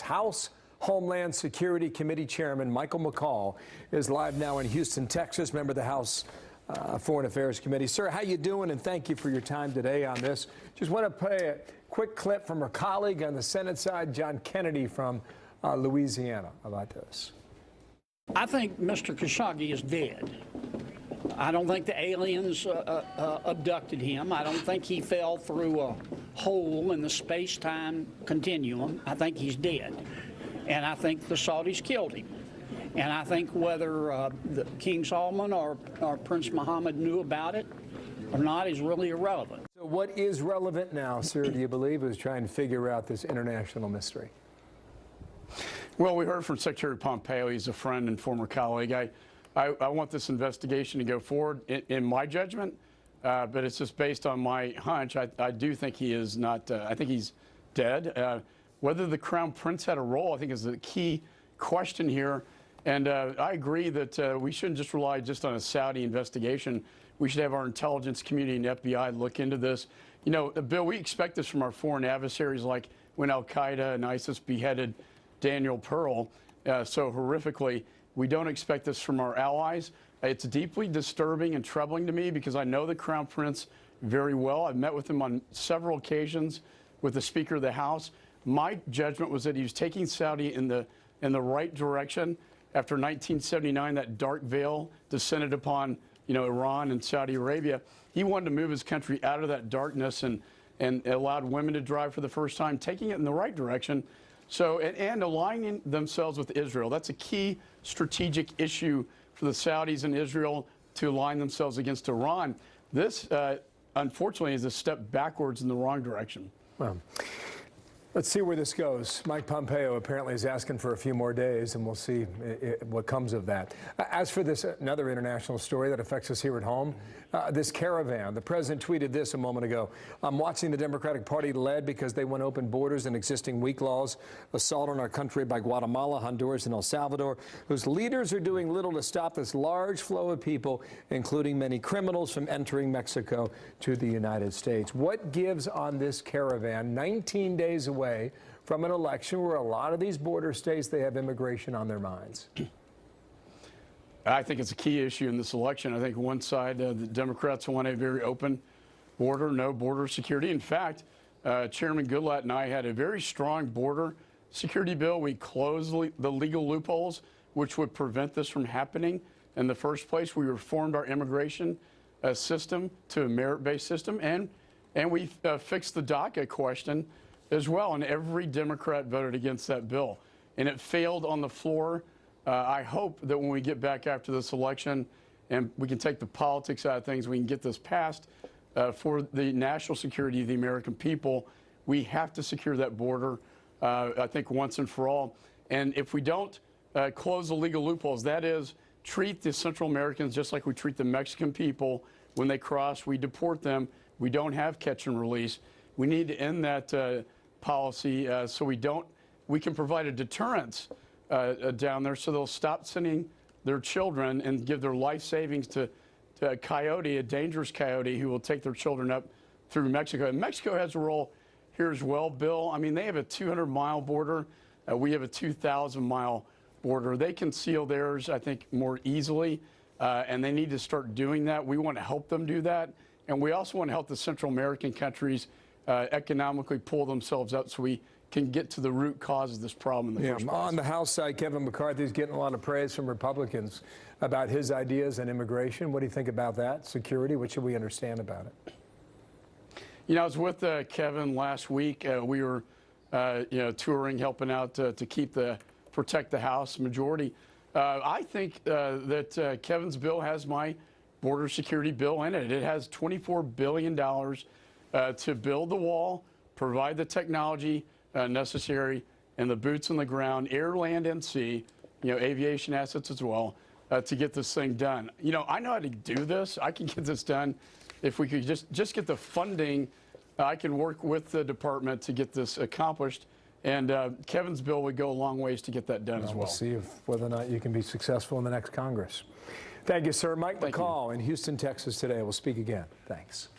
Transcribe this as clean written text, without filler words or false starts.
House Homeland Security Committee Chairman Michael McCaul is live now in Houston, Texas, member of the House Foreign Affairs Committee. Sir, how you doing? And thank you for your time today on this. Just want to play a quick clip from our colleague on the Senate side, John Kennedy from Louisiana, about this. I think Mr. Khashoggi is dead. I don't think the aliens abducted him. I don't think he fell through a hole in the space-time continuum. I think he's dead. And I think the Saudis killed him. And I think whether King Solomon or Prince Mohammed knew about it or not is really irrelevant. So what is relevant now, sir, do you believe, is trying to figure out this international mystery? Well, we heard from Secretary Pompeo. He's a friend and former colleague. I want this investigation to go forward in my judgment, but it's just based on my hunch. I do think he is not, I think he's dead. Whether the Crown Prince had a role, I think, is the key question here. And I agree that we shouldn't just rely just on a Saudi investigation. We should have our intelligence community and FBI look into this. You know, Bill, we expect this from our foreign adversaries, like when Al-Qaeda and ISIS beheaded Daniel Pearl so horrifically. We don't expect this from our allies. It's deeply disturbing and troubling to me because I know the Crown Prince very well. I've met with him on several occasions with the Speaker of the House. My judgment was that he was taking Saudi in the right direction. After 1979, that dark veil descended upon, Iran and Saudi Arabia. He wanted to move his country out of that darkness and allowed women to drive for the first time, taking it in the right direction. So, and aligning themselves with Israel. That's a key strategic issue for the Saudis and Israel, to align themselves against Iran. This, unfortunately, is a step backwards in the wrong direction. Well, let's see where this goes. Mike Pompeo apparently is asking for a few more days, and we'll see what comes of that. As for this, another international story that affects us here at home, this caravan. The president tweeted this a moment ago. I'm watching the Democratic Party led because they want open borders and existing weak laws, assault on our country by Guatemala, Honduras, and El Salvador, whose leaders are doing little to stop this large flow of people, including many criminals, from entering Mexico to the United States. What gives on this caravan 19 days away from an election where a lot of these border states, they have immigration on their minds? I think it's a key issue in this election. I think one side, the Democrats want a very open border, no border security. In fact, Chairman Goodlatte and I had a very strong border security bill. We closed the legal loopholes, which would prevent this from happening in the first place. We reformed our immigration system to a merit-based system, and we fixed the DACA question as well. And every Democrat voted against that bill, and it failed on the floor. I hope that when we get back after this election and we can take the politics out of things, we can get this passed for the national security of the American people. We have to secure that border, I think, once and for all. And if we don't close the legal loopholes, that is, treat the Central Americans just like we treat the Mexican people when they cross, we deport them. We don't have catch and release. We need to end that policy so we can provide a deterrence down there, so they'll stop sending their children and give their life savings to a coyote, a dangerous coyote, who will take their children up through Mexico. And Mexico has a role here as well, Bill. I mean, they have a 200-mile border. We have a 2,000-mile border. They can seal theirs, I think, more easily, and they need to start doing that. We want to help them do that, and we also want to help the Central American countries economically pull themselves up so we can get to the root cause of this problem in the first place. On the House side, Kevin McCarthy is getting a lot of praise from Republicans about his ideas on immigration. What do you think about that? Security, what should we understand about it? I was with Kevin last week. We were, touring, helping out to protect the House majority. I think that Kevin's bill has my border security bill in it. It has $24 billion to build the wall, provide the technology necessary, and the boots on the ground, air, land, and sea, aviation assets as well, to get this thing done. I know how to do this. I can get this done if we could just get the funding. I can work with the department to get this accomplished, and Kevin's bill would go a long ways to get that done as well. We'll see whether or not you can be successful in the next Congress. Thank you, sir. Mike McCaul in Houston, Texas today. We'll speak again. Thanks.